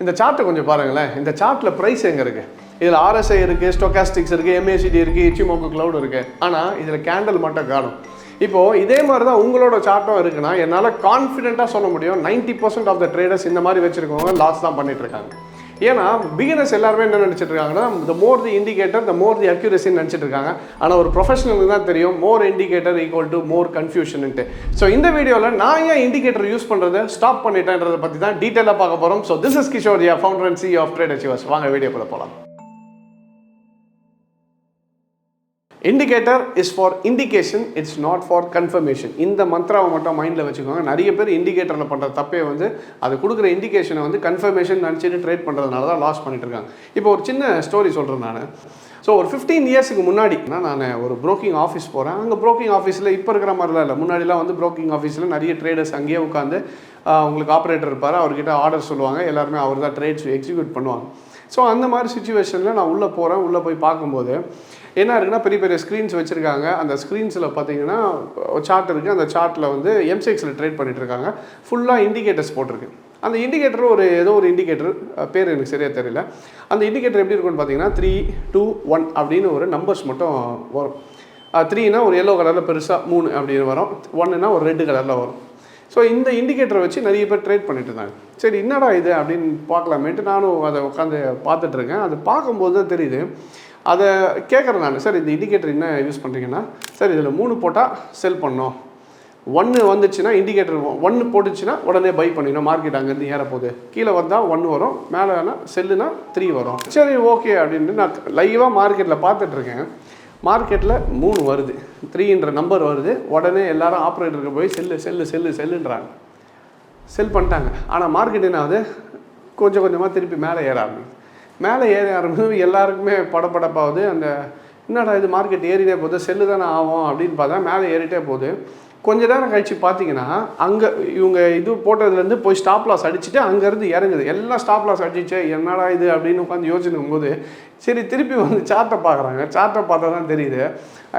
இந்த சார்ட்டை கொஞ்சம் பாருங்களேன். இந்த சார்ட்டில் ப்ரைஸ் எங்கே இருக்குது? இதில் RSI இருக்குது, ஸ்டோகாஸ்டிக்ஸ் இருக்குது, MACD இருக்குது, இச்சிமோக்கு க்ளவுட் இருக்குது. ஆனால் இதில் கேண்டில் மட்டும் காணும். இப்போது இதே மாதிரி தான் உங்களோட சார்ட்டும் இருக்குன்னா என்னால் கான்ஃபிடென்ட்டாக சொல்ல முடியும் 90% ஆஃப் த ட்ரேடர்ஸ் இந்த மாதிரி வச்சுருக்கவங்க லாஸ் தான் பண்ணிட்டு இருக்காங்க. ஏன்னா பிகினர்ஸ் எல்லாருமே என்ன நினச்சிட்டு இருக்காங்கன்னா the more the indicator the more the accuracy நினச்சிட்டு இருக்காங்க. ஆனால் ஒரு ப்ரொஃபஷனலுக்கு தான் தெரியும் more indicator equal to more கன்ஃபியூஷன்ட்டு. ஸோ இந்த வீடியோவில் நான் ஏன் இண்டிகேட்டர் யூஸ் பண்ணுறதை ஸ்டாப் பண்ணிட்டேன்றதை பற்றி தான் டீட்டெயிலாக பார்க்க போகிறோம். So this is Kishore, founder and CEO of tradeachievers. வாங்க வீடியோக்குள்ள போகலாம். Indicator is for indication, it's not for confirmation. இந்த மந்த்ராவை மட்டும் மைண்டில் வச்சுக்கோங்க. நிறைய பேர் இண்டிகேட்டரில் பண்ணுற தப்பே வந்து அது கொடுக்குற இண்டிகேஷனை வந்து கன்ஃபர்மேஷன் நினச்சிட்டு ட்ரேட் பண்ணுறதுனால தான் லாஸ் பண்ணிட்டு இருக்காங்க. இப்போ ஒரு சின்ன ஸ்டோரி சொல்கிறேன் நான். ஸோ ஒரு 15 இயர்ஸுக்கு முன்னாடி நான் ஒரு ப்ரோக்கிங் ஆஃபீஸ் போகிறேன். அங்கே ப்ரோக்கிங் ஆஃபீஸில் இப்போ இருக்கிற மாதிரிலாம் இல்லை. முன்னாடிலாம் வந்து ப்ரோக்கிங் ஆஃபீஸில் நிறைய ட்ரேடர்ஸ் அங்கேயே உட்காந்து உங்களுக்கு ஆப்ரேட்டர் இருப்பார், அவர்கிட்ட ஆர்டர் சொல்லுவாங்க, எல்லாருமே அவர் தான் ட்ரேட்ஸ் எக்ஸிக்யூட் பண்ணுவாங்க. ஸோ அந்த மாதிரி சுச்சுவேஷனில் நான் உள்ளே போகிறேன். உள்ளே போய் பார்க்கும்போது என்ன இருக்குன்னா பெரிய பெரிய ஸ்க்ரீன்ஸ் வச்சுருக்காங்க. அந்த ஸ்க்ரீன்ஸில் பார்த்தீங்கன்னா சார்ட் இருக்குது. அந்த சார்ட்டில் வந்து MCXயில் ட்ரேட் பண்ணிகிட்டு இருக்காங்க. ஃபுல்லாக இண்டிகேட்டர்ஸ் போட்டிருக்கு. அந்த இண்டிகேட்டர் ஏதோ ஒரு இண்டிகேட்டர் பேர் எனக்கு சரியாக தெரியல. அந்த இண்டிகேட்டர் எப்படி இருக்குன்னு பார்த்தீங்கன்னா 3, 2, 1 அப்படின்னு ஒரு நம்பர்ஸ் மட்டும் வரும். 3னா ஒரு எல்லோ கலரில் பெருசாக 3 அப்படின்னு வரும். 1னா ஒரு ரெட் கலரில் வரும். ஸோ இந்த இண்டிகேட்டரை வச்சு நிறைய பேர் ட்ரேட் பண்ணிட்டு இருந்தாங்க. சரி என்னடா இது அப்படின்னு பார்க்கலாமேட்டு நானும் அதை உட்காந்து பார்த்துட்ருக்கேன். அது பார்க்கும்போது தான் தெரியுது. அதை கேட்குறேன் நான், சார் இந்த இண்டிகேட்டர் என்ன யூஸ் பண்ணுறீங்கன்னா, சார் இதில் 3 போட்டால் செல் பண்ணோம், 1 வந்துச்சுன்னா இண்டிகேட்டர் 1 போட்டுச்சுன்னா உடனே பை பண்ணிடணும், மார்க்கெட் அங்கேருந்து ஏற போகுது, கீழே வந்தால் 1 வரும், மேலேனா செல்லுனா 3 வரும். சரி ஓகே அப்படின்ட்டு நான் லைவாக மார்க்கெட்டில் பார்த்துட்ருக்கேன். மார்க்கெட்டில் 3 வருது, 3ன்ற நம்பர் வருது. உடனே எல்லாரும் ஆப்ரேட்டருக்கு போய் செல்லுன்றாங்க. செல் பண்ணிட்டாங்க. ஆனால் மார்க்கெட் என்ன ஆகுது, கொஞ்சம் கொஞ்சமாக திருப்பி மேலே ஏற ஆரம்பிச்சு எல்லாருக்குமே படப்படப்பாகுது. அந்த என்னடா இது மார்க்கெட் ஏறிட்டே போகுது, செல்லு தானே ஆகும் அப்படின்னு பார்த்தா மேலே ஏறிட்டே போகுது. கொஞ்ச நேரம் கழிச்சு பார்த்தீங்கன்னா அங்கே இவங்க இது போட்டதுலேருந்து போய் ஸ்டாப் லாஸ் அடிச்சுட்டு அங்கேருந்து இறங்குது. எல்லாம் ஸ்டாப் லாஸ் அடிச்சு என்னடா இது அப்படின்னு உட்காந்து யோசிச்சுக்கும் போது சரி திருப்பி வந்து சார்ட்டை பார்க்குறாங்க. சார்ட்டை பார்த்தா தான் தெரியுது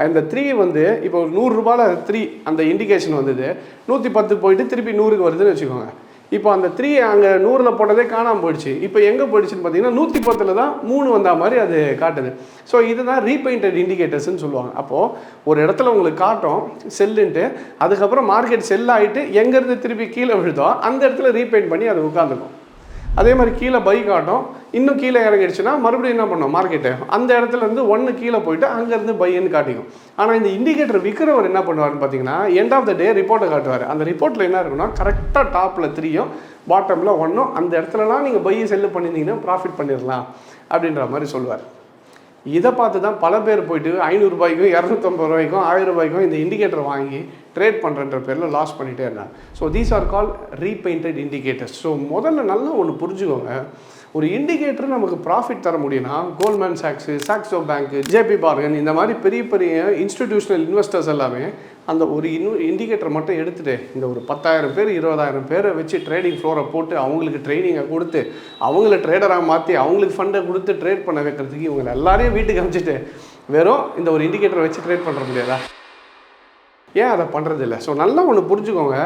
இந்த 3 வந்து இப்போ ஒரு 100 ரூபாயில் 3 அந்த இண்டிகேஷன் வந்தது, 110 போயிட்டு திருப்பி 100க்கு வருதுன்னு வச்சுக்கோங்க. இப்போ அந்த 3 அங்கே 100ல் போட்டதே காணாமல் போயிடுச்சு. இப்போ எங்கே போயிடுச்சுன்னு பார்த்தீங்கன்னா 110ல் தான் 3 வந்த மாதிரி அது காட்டுது. ஸோ இதுதான் ரீபெயிண்டட் இண்டிகேட்டர்ஸ்ன்னு சொல்லுவாங்க. அப்போது ஒரு இடத்துல உங்களுக்கு காட்டும் செல்லுன்ட்டு, அதுக்கப்புறம் மார்க்கெட் செல் ஆகிட்டு எங்கேருந்து திருப்பி கீழே விழுதோ அந்த இடத்துல ரீபெயிண்ட் பண்ணி அது உட்காந்துக்கும். அதே மாதிரி கீழே பை காட்டும், இன்னும் கீழே இறங்கிடுச்சுன்னா மறுபடியும் என்ன பண்ணோம், மார்க்கெட்டு அந்த இடத்துலேருந்து 1 கீழே போயிட்டு அங்கேருந்து பைன்னு காட்டிக்கும். ஆனால் இந்த இண்டிகேட்டர் விற்கிறவர் என்ன பண்ணுவார்னு பார்த்தீங்கன்னா எண்ட் ஆஃப் த டே ரிப்போர்ட்டை காட்டுவார். அந்த ரிப்போர்ட்டில் என்ன இருக்குன்னா கரெக்டாக டாப்பில் 3யும் பாட்டமில் 1ம் அந்த இடத்துலலாம் நீங்கள் பையை செல்லு பண்ணியிருந்தீங்கன்னா ப்ராஃபிட் பண்ணிடலாம் அப்படின்ற மாதிரி சொல்லுவார். இதை பார்த்து தான் பல பேர் போயிட்டு 500 ரூபாய்க்கும் 250 ரூபாய்க்கும் 1000 ரூபாய்க்கும் இந்த இண்டிகேட்டர் வாங்கி ட்ரேட் பண்ணுறன்ற பேரில் லாஸ் பண்ணிகிட்டே இருந்தாங்க. So these are call repainted indicators. So முதல்ல நல்லா ஒன்று புரிஞ்சுக்கோங்க, ஒரு இண்டிகேட்டர் நமக்கு ப்ராஃபிட் தர முடியும்னா கோல்ட்மேன் சாக்ஸு, சாக்ஸோ பேங்க்கு, JP மார்கன் இந்த மாதிரி பெரிய பெரிய இன்ஸ்டிடியூஷனல் இன்வெஸ்டர்ஸ் எல்லாமே அந்த ஒரு இண்டிகேட்டர் மட்டும் எடுத்துகிட்டு இந்த ஒரு 10,000 பேர் 20,000 பேரை வச்சு ட்ரேடிங் ஃப்ளோரை போட்டு அவங்களுக்கு ட்ரைனிங்கை கொடுத்து அவங்கள ட்ரேடராக மாற்றி அவங்களுக்கு ஃபண்டை கொடுத்து ட்ரேட் பண்ண வைக்கிறதுக்கு இவங்க எல்லாரையும் வீட்டுக்கு அனுப்பிச்சிட்டு வெறும் இந்த ஒரு இண்டிகேட்டரை வச்சு ட்ரேட் பண்ணுற முடியாதா? ஏன் அதை பண்ணுறதில்ல? ஸோ நல்லா ஒன்று புரிஞ்சுக்கோங்க.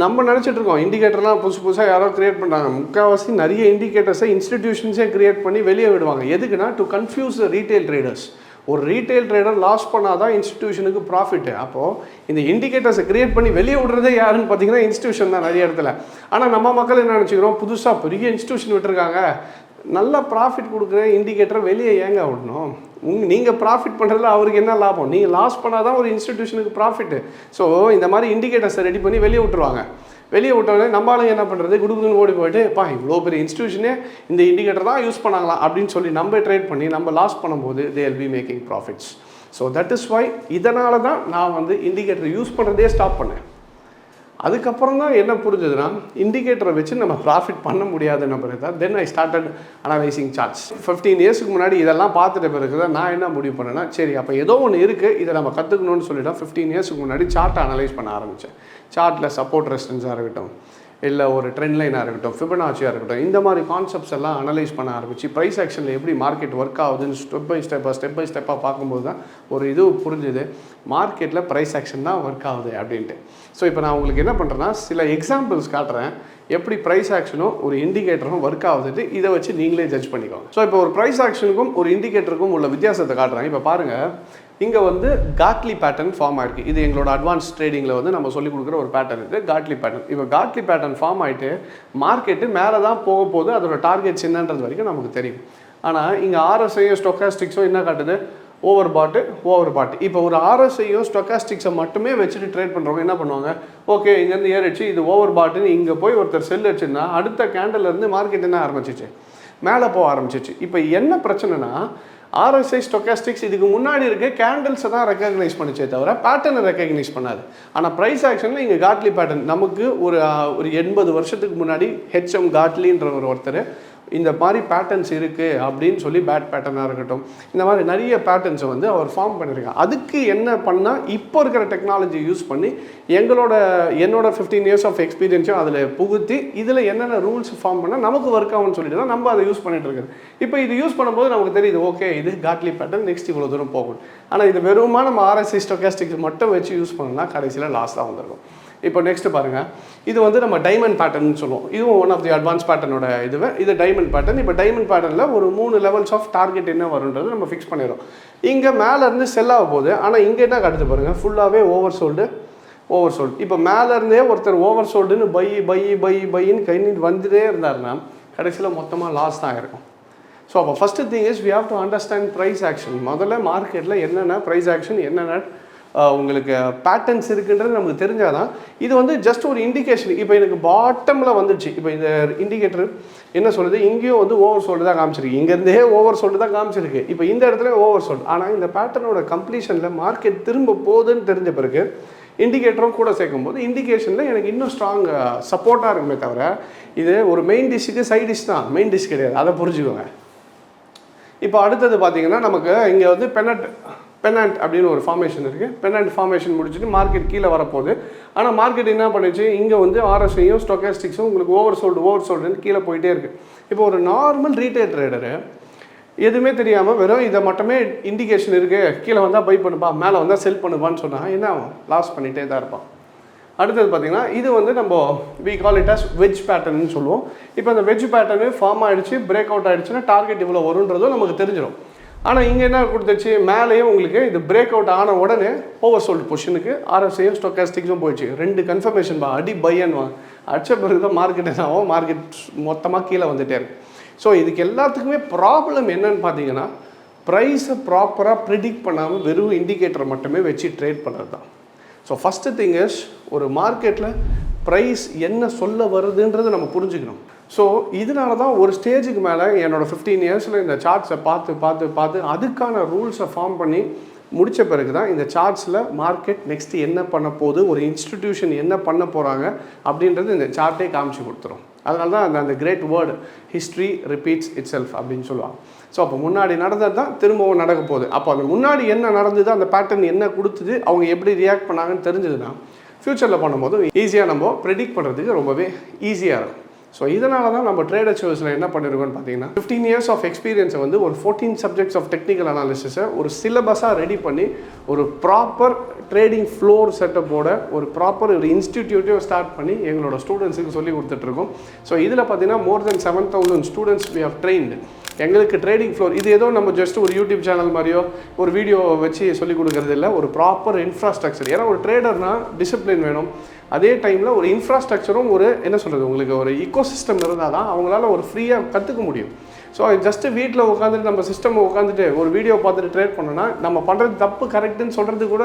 நம்ம நினச்சிட்டு இருக்கோம் இண்டிகேட்டர்லாம் புதுசாக யாரோ க்ரியேட் பண்ணுறாங்க. முக்கால்வாசி நிறைய இண்டிகேட்டர்ஸை இன்ஸ்டிடியூஷன்ஸே க்ரியேட் பண்ணி வெளியே விடுவாங்க. எதுக்குன்னா to confuse the retail traders. ஒரு ரீட்டைல் ட்ரேடர் லாஸ் பண்ணால் தான் இன்ஸ்டிடியூஷனுக்கு ப்ராஃபிட்டு. அப்போது இந்த இண்டிகேட்டர்ஸை க்ரியேட் பண்ணி வெளியே விடுறதே யாருன்னு பார்த்தீங்கன்னா இன்ஸ்டிடியூஷன் தான் நிறைய இடத்துல. ஆனால் நம்ம மக்கள் என்ன நினச்சிக்கிறோம், புதுசாக பெரிய இன்ஸ்டிடியூஷன் விட்டுருக்காங்க, நல்ல ப்ராஃபிட் கொடுக்குற இண்டிகேட்டரை வெளியே ஏங்க விடணும்? நீங்கள் ப்ராஃபிட் பண்ணுறதுல அவருக்கு என்ன லாபம்? நீங்கள் லாஸ் பண்ணால் தான் ஒரு இன்ஸ்டிடியூஷனுக்கு ப்ராஃபிட்டு. ஸோ இந்த மாதிரி இண்டிகேட்டர்ஸை ரெடி பண்ணி வெளியே விட்டுருவாங்க. வெளியே விட்டோடனே நம்மளால என்ன பண்ணுறது, குடுக்குன்னு ஓடி போய்ட்டு இவ்வளோ பெரிய இன்ஸ்டிடியூஷனே இந்த இண்டிகேட்டர் தான் யூஸ் பண்ணாங்களாம் அப்படின்னு சொல்லி நம்ம ட்ரேட் பண்ணி நம்ம லாஸ் பண்ணும்போது they will be making profits. So that is why இதனால தான் நான் வந்து இண்டிகேட்டர் யூஸ் பண்ணுறதே ஸ்டாப் பண்ணேன். அதுக்கப்புறம் தான் என்ன புரிஞ்சதுன்னா இண்டிகேட்டரை வச்சு நம்ம ப்ராஃபிட் பண்ண முடியாதுன்னு பிறகு தான் தென் ஐ ஸ்டார்டட் அனலைசிங் சார்ட்ஸ். 15 இயர்ஸ்க்கு முன்னாடி இதெல்லாம் பார்த்துட்ட பிறகு தான் நான் என்ன முடிவு பண்ணேன்னா, சரி அப்போ ஏதோ ஒன்று இருக்குது, இதை நம்ம கற்றுக்கணும்னு சொல்லிட்டு 15 இயர்ஸ்க்கு முன்னாடி சார்ட்டை அனலைஸ் பண்ண ஆரம்பித்தேன். சார்ட்டில் சப்போர்ட் ரெசிஸ்டன்ஸாக இருக்கட்டும், இல்லை ஒரு ட்ரெண்ட் லைனாக இருக்கட்டும், ஃபிபனாச்சியாக இருக்கட்டும், இந்த மாதிரி கான்செப்ட்ஸ் எல்லாம் அனலைஸ் பண்ண ஆரம்பிச்சு ப்ரைஸ் ஆக்ஷனில் எப்படி மார்க்கெட் ஒர்க் ஆகுதுன்னு ஸ்டெப் பை ஸ்டெப்பாக பார்க்கும்போது தான் ஒரு இது புரிஞ்சுது, மார்க்கெட்டில் ப்ரைஸ் ஆக்ஷன் தான் ஒர்க் ஆகுது அப்படின்ட்டு. ஸோ இப்போ நான் உங்களுக்கு என்ன பண்ணுறேன்னா சில எக்ஸாம்பிள்ஸ் காட்டுறேன். எப்படி ப்ரைஸ் ஆக்ஷனும் ஒரு இண்டிகேட்டரும் ஒர்க் ஆகுதுட்டு இதை வச்சு நீங்களே ஜட்ஜ் பண்ணிக்கோங்க. ஸோ இப்போ ஒரு ப்ரைஸ் ஆக்ஷனுக்கும் ஒரு இண்டிகேட்டருக்கும் உள்ள வித்தியாசத்தை காட்டுறாங்க. இப்போ பாருங்கள், இங்கே வந்து காட்லி பேட்டர்ன் ஃபார்ம் ஆயிருக்கு. இது எங்களோட அட்வான்ஸ் ட்ரேடிங்கில் வந்து நம்ம சொல்லிக் கொடுக்குற ஒரு பேட்டர்ன். இது காட்லி பேட்டர்ன். இப்போ காட்லி பேட்டர்ன் ஃபார்ம் ஆகிட்டு மார்க்கெட்டு மேலே தான் போக போது, அதோட டார்கெட்ஸ் என்னன்றது வரைக்கும் நமக்கு தெரியும். ஆனால் இங்கே ஆர்எஸ்ஐயோ ஸ்டொக்காஸ்டிக்ஸோ என்ன காட்டுது? ஓவர் பாட்டு. இப்போ ஒரு ஆர்எஸ்ஐயோ ஸ்டொக்காஸ்டிக்ஸை மட்டுமே வச்சுட்டு ட்ரேட் பண்ணுறவங்க என்ன பண்ணுவாங்க? ஓகே, இங்கேருந்து ஏறிச்சு, இது ஓவர் பாட்டுன்னு இங்கே போய் ஒருத்தர் செல் வச்சுன்னா அடுத்த கேண்டல்லேருந்து மார்க்கெட் என்ன ஆரம்பிச்சிச்சு? மேலே போக ஆரம்பிச்சிச்சு. இப்போ என்ன பிரச்சனைனா, ஆர்எஸ்ஐ ஸ்டொக்காஸ்டிக்ஸ் இதுக்கு முன்னாடி இருக்க கேண்டில்ஸை தான் ரெக்கக்னைஸ் பண்ணிச்சே தவிர பேட்டர்னை ரெக்கக்னைஸ் பண்ணாது. ஆனால் ப்ரைஸ் ஆக்ஷனில் இங்கே காட்லி பேட்டர்ன் நமக்கு ஒரு 80 வருஷத்துக்கு முன்னாடி ஹெச்எம் காட்லின்ற ஒருத்தர் இந்த மாதிரி பேட்டர்ன்ஸ் இருக்குது அப்படின்னு சொல்லி பேட் பேட்டர்னாக இருக்கட்டும், இந்த மாதிரி நிறைய பேட்டர்ன்ஸை வந்து அவர் ஃபார்ம் பண்ணியிருக்காங்க. அதுக்கு என்ன பண்ணால் இப்போ இருக்கிற டெக்னாலஜி யூஸ் பண்ணி என்னோட 15 இயர்ஸ் ஆஃப் எக்ஸ்பீரியன்ஸும் அதில் புகுத்தி இதில் என்னென்ன ரூல்ஸ் ஃபார்ம் பண்ணால் நமக்கு ஒர்க் ஆகும்னு சொல்லிட்டு தான் நம்ம அதை யூஸ் பண்ணிட்டு இருக்கிறோம். இப்போ இது யூஸ் பண்ணும்போது நமக்கு தெரியுது, ஓகே இது காட்லி பேட்டர்ன், நெக்ஸ்ட் இவ்வளோ தூரம் போகும். ஆனால் இது வெறுமா நம்ம ஆர்எஸ்ஐ ஸ்டொக்காஸ்டிக்ஸ் மட்டும் வச்சு யூஸ் பண்ணோம்னா கடைசியில் லாஸ் தான் வந்துருக்கும். இப்போ நெக்ஸ்ட் பாருங்கள், இது வந்து நம்ம டைமண்ட் பேட்டர்ன்னு சொல்லுவோம். இதுவும் ஒன் ஆஃப் தி அட்வான்ஸ் பேட்டர்னோட இது டைமண்ட் பேட்டர்ன். இப்போ டைமண்ட் பேட்டர்னில் ஒரு 3 லெவல்ஸ் ஆஃப் டார்கெட் என்ன வருன்றது நம்ம ஃபிக்ஸ் பண்ணிடுறோம். இங்கே மேலேருந்து செல் ஆக போகுது, ஆனால் இங்கே என்ன காட்டுது பாருங்கள், ஃபுல்லாகவே ஓவர் சோல்டு. இப்போ மேலேருந்தே ஒருத்தர் ஓவர் சோல்டுன்னு பையின்னு கை நீட்டு வந்துட்டே இருந்தாருன்னா கடைசியில் மொத்தமாக லாஸ் தான் இருக்கும். ஸோ அப்போ first thing is we have to understand price action. முதல்ல மார்க்கெட்டில் என்னென்ன ப்ரைஸ் ஆக்ஷன், என்னென்ன உங்களுக்கு பேட்டர்ன்ஸ் இருக்குன்றது நமக்கு தெரிஞ்சால் தான் இது வந்து ஜஸ்ட் ஒரு இண்டிகேஷன். இப்போ எனக்கு பாட்டமில் வந்துடுச்சு. இப்போ இந்த இண்டிகேட்டர் என்ன சொல்லுது? இங்கேயும் வந்து ஓவர் சோல்டு தான் காமிச்சிருக்கு, இங்கேருந்தே ஓவர் சோல்டு தான் காமிச்சிருக்கு. இப்போ இந்த இடத்துல ஓவர் சோல்டு. ஆனால் இந்த பேட்டர்னோட கம்ப்ளீஷனில் மார்க்கெட் திரும்ப போகுதுன்னு தெரிஞ்ச பிறகு இண்டிகேட்டரும் கூட சேர்க்கும் போது இண்டிகேஷனில் எனக்கு இன்னும் ஸ்ட்ராங் சப்போர்ட்டாக இருக்குமே தவிர இது ஒரு மெயின் டிஷ்ஷுக்கு சைட் டிஷ் தான், மெயின் டிஷ் கிடையாது. அதை புரிஞ்சுக்கோங்க. இப்போ அடுத்தது பார்த்தீங்கன்னா நமக்கு இங்கே வந்து பெனண்ட் அப்படின்னு ஒரு ஃபார்மேஷன் இருக்குது. பெனண்ட் ஃபார்மேஷன் முடிச்சுட்டு மார்க்கெட் கீழே வரப்போகுது. ஆனால் மார்க்கெட் என்ன பண்ணிச்சு, இங்கே வந்து ஆர்எஸ்ஐயும் ஸ்டொக்காஸ்டிக்ஸும் உங்களுக்கு ஓவர் சோல்டுன்னு கீழே போயிட்டே இருக்குது. இப்போ ஒரு நார்மல் ரீட்டைல் ட்ரேடரு எதுவுமே தெரியாமல் வெறும் இதை மட்டுமே இண்டிகேஷன் இருக்குது, கீழே வந்தால் பை பண்ணுப்பா, மேலே வந்தால் செல் பண்ணுப்பான்னு சொன்னால் என்ன ஆகும்? லாஸ் பண்ணிகிட்டே தான் இருப்பான். அடுத்தது பார்த்திங்கன்னா இது வந்து நம்ம we call it as wedge பேட்டர்ன்னு சொல்லுவோம். இப்போ அந்த வெஜ் பேட்டர்னு ஃபார்ம் ஆகிடுச்சு, பிரேக் அவுட் ஆகிடுச்சுன்னா டார்கெட் இவ்வளோ வருன்றதும் நமக்கு தெரிஞ்சிடும். ஆனால் இங்கே என்ன கொடுத்துச்சு, மேலேயும் உங்களுக்கு இது பிரேக் அவுட் ஆன உடனே ஓவர் சோல்டு பொசிஷனுக்கு ஆர்எஸ்ஐயும் ஸ்டொக்காஸ்டிக்ஸும் போயிடுச்சு. 2 கன்ஃபர்மேஷன் அடி பையன்வா அடிச்ச பிறகு தான் மார்க்கெட் என்ன ஆகும், மார்க்கெட் மொத்தமாக கீழே வந்துட்டே இருக்கு. ஸோ இதுக்கு எல்லாத்துக்குமே ப்ராப்ளம் என்னன்னு பார்த்தீங்கன்னா, ப்ரைஸை ப்ராப்பராக ப்ரிடிக்ட் பண்ணாமல் வெறும் இண்டிகேட்டரை மட்டுமே வச்சு ட்ரேட் பண்ணுறது தான். ஸோ ஃபஸ்ட்டு திங் இஸ் ஒரு மார்க்கெட்டில் ப்ரைஸ் என்ன சொல்ல வருதுன்றதை நம்ம புரிஞ்சுக்கணும். ஸோ இதனால தான் ஒரு ஸ்டேஜுக்கு மேலே என்னோடய 15 இயர்ஸில் இந்த சார்ட்ஸை பார்த்து அதுக்கான ரூல்ஸை ஃபார்ம் பண்ணி முடித்த பிறகு தான் இந்த சார்ட்ஸில் மார்க்கெட் நெக்ஸ்ட்டு என்ன பண்ண போகுது, ஒரு இன்ஸ்டிடியூஷன் என்ன பண்ண போகிறாங்க அப்படின்றது இந்த சார்ட்டே காமிச்சு கொடுத்துரும். அதனால தான் அந்த great word history repeats itself அப்படின்னு சொல்லுவாங்க. ஸோ அப்போ முன்னாடி நடந்தது தான் திரும்பவும் நடக்க போகுது. அப்போ அந்த முன்னாடி என்ன நடந்தது, அந்த பேட்டர்ன் என்ன கொடுத்தது, அவங்க எப்படி ரியாக்ட் பண்ணாங்கன்னு தெரிஞ்சதுன்னா ஃப்யூச்சரில் பண்ணும்போது ஈஸியாக நம்ம ப்ரெடிக்ட் பண்ணுறதுக்கு ரொம்பவே ஈஸியாக இருக்கும். ஸோ இதனால தான் நம்ம ட்ரேட் அச்சீவர்ஸில் என்ன பண்ணியிருக்கோம்னு பார்த்தீங்கன்னா 15 இயர்ஸ் ஆஃப் எக்ஸ்பீரியன்ஸை வந்து ஒரு 14 சப்ஜெக்ட்ஸ் ஆஃப் டெக்னிக்கல் அனாலிசிஸை ஒரு சிலபஸாக ரெடி பண்ணி ஒரு ப்ராப்பர் ட்ரேடிங் ஃப்ளோர் செட்டப்போட ஒரு ப்ராப்பர் ஒரு இன்ஸ்டிடியூட்டிவ் ஸ்டார்ட் பண்ணி எங்களோட ஸ்டூடெண்ட்ஸுக்கு சொல்லி கொடுத்துட்ருக்கோம். ஸோ இதில் பார்த்தீங்கன்னா more than 7,000 students we have trained. எங்களுக்கு ட்ரேடிங் ஃப்ளோர் இது ஏதோ நம்ம ஜஸ்ட் ஒரு யூடியூப் சேனல் மாதிரியோ ஒரு வீடியோ வச்சு சொல்லிக் கொடுக்குறது இல்லை, ஒரு ப்ராப்பர் இன்ஃப்ராஸ்ட்ரக்சர். ஏன்னா ஒரு ட்ரேடர்னால் டிசிப்ளின் வேணும், அதே டைமில் ஒரு இன்ஃப்ராஸ்ட்ரக்சரும் ஒரு என்ன சொல்கிறது உங்களுக்கு ஒரு இக்கோசிஸ்டம் இருந்தால் தான் அவங்களால ஒரு ஃப்ரீயாக கற்றுக்க முடியும். ஸோ ஜஸ்ட்டு வீட்டில் உட்காந்துட்டு நம்ம சிஸ்டம் உட்காந்துட்டு ஒரு வீடியோ பார்த்துட்டு ட்ரேட் பண்ணோன்னா நம்ம பண்ணுறது தப்பு கரெக்டுன்னு சொல்கிறது கூட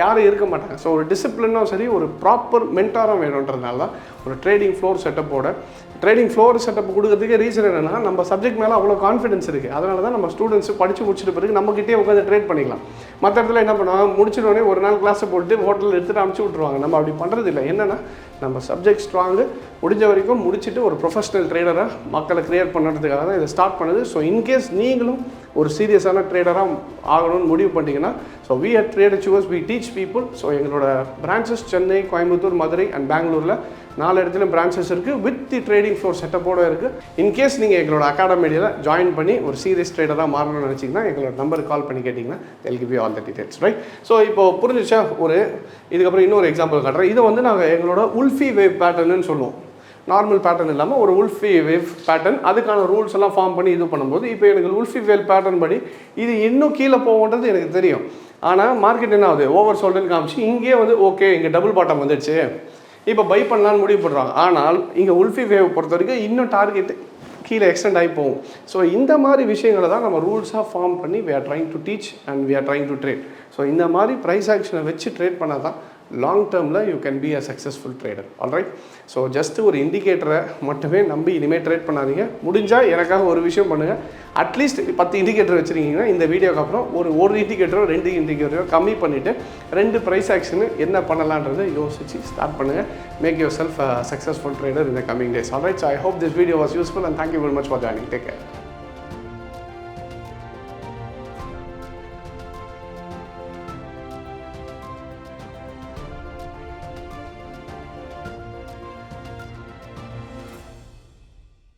யாரும் இருக்க மாட்டாங்க. ஸோ ஒரு டிசிப்ளினும் சரி, ஒரு ப்ராப்பர் மென்டாரும் வேணுன்றதுனால தான் ஒரு ட்ரேடிங் ஃப்ளோர் செட்டப்போட ட்ரேடிங் ஃப்ளோர் செட்டப் கொடுக்கறதுக்கே ரீசன் என்னென்னா நம்ம சப்ஜெக்ட் மேலே அவ்வளோ கான்ஃபிடன்ஸ் இருக்குது. அதனால தான் நம்ம ஸ்டூடெண்ட்ஸ் படித்து முடிச்சிட்டு பிறகு நம்மக்கிட்டே உட்காந்து ட்ரேட் பண்ணிக்கலாம். மற்ற இடத்துல என்ன பண்ணுவாங்க, முடிச்சிடோடனே ஒரு நாள் கிளாஸை போட்டு ஹோட்டலில் எடுத்துகிட்டு அனுப்பிச்சி விட்ருவாங்க. நம்ம அப்படி பண்ணுறது இல்லை. என்னென்னா நம்ம சப்ஜெக்ட் ஸ்ட்ராங்கு முடிஞ்ச வரைக்கும் முடிச்சுட்டு ஒரு ப்ரொஃபஷனல் ட்ரேடராக மக்களை க்ரியேட் பண்ணுறதுக்காக தான் இதை ஸ்டார்ட் பண்ணுது. ஸோ இன்கேஸ் நீங்களும் ஒரு சீரியஸான ட்ரேடராக ஆகணும்னு முடிவு பண்ணிட்டீங்கன்னா so we at Trade Achievers we teach people. So எங்களோட பிரான்ச்சஸ் சென்னை, கோயம்புத்தூர், மதுரை அண்ட் பெங்களூரில் 4 இடத்துல பிரான்ச்சஸ் இருக்குது. வித் தி ட்ரேடிங் ஃப்ளோர் செட்டப்போடு இருக்குது. இன்கேஸ் நீங்கள் எங்களோட அகாடமியில் ஜாயின் பண்ணி ஒரு சீரியஸ் ட்ரேடராக மாறணும்னு நினச்சிங்கன்னா எங்களோட நம்பருக்கு கால் பண்ணி கேட்டிங்கன்னா they'll give you all the details, right? So இப்போ புரிஞ்சிச்சா? இதுக்கப்புறம் இன்னொரு எக்ஸாம்பிள் காட்டுறேன். இதை வந்து நாங்கள் எங்களோட உல்ஃபி வேவ் பேட்டர்ன்னு சொல்லுவோம். நார்மல் பேட்டர்ன் இல்லாமல் ஒரு உல்ஃபி வேவ் பேட்டர்ன், அதுக்கான ரூல்ஸ் எல்லாம் ஃபார்ம் பண்ணி இது பண்ணும்போது இப்போ எனக்கு உல்ஃபி வேவ் பேட்டர்ன் படி இது இன்னும் கீழே போகுன்றது எனக்கு தெரியும். ஆனால் மார்க்கெட் என்ன ஆகுது, ஓவர் சோல்டுன்னு காமிச்சு இங்கே வந்து ஓகே இங்கே டபுள் பாட்டம் வந்துடுச்சு, இப்போ பை பண்ணலான்னு முடிவு பண்ணுறாங்க. ஆனால் இங்கே உல்ஃபி வேவ் பொறுத்த வரைக்கும் இன்னும் டார்கெட்டு கீழே எக்ஸ்டெண்ட் ஆகி போகும். ஸோ இந்த மாதிரி விஷயங்களை தான் நம்ம ரூல்ஸாக ஃபார்ம் பண்ணி we are trying to teach and we are trying to trade. So இந்த மாதிரி ப்ரைஸ் ஆக்ஷனை வச்சு ட்ரேட் பண்ணால் தான் லாங் டேர்மில் you can be a successful trader. Alright. So just ஒரு இண்டிகேட்டரை மட்டுமே நம்பி இனிமேல் ட்ரேட் பண்ணாதீங்க. முடிஞ்சால் எனக்காக ஒரு விஷயம் பண்ணுங்கள், அட்லீஸ்ட் 10 இண்டிகேட்டர் வச்சுருக்கீங்கன்னா இந்த வீடியோக்கு அப்புறம் ஒரு இண்டிகேட்டரோ 2 இண்டிகேட்டரோ கம்மி பண்ணிவிட்டு 2 ப்ரைஸ் ஆக்ஷனு என்ன பண்ணலான்றதை யோசிச்சு ஸ்டார்ட் பண்ணுங்கள். Make yourself a successful trader in the coming days. Alright. So I hope this video was useful and thank you very much for joining. Take care.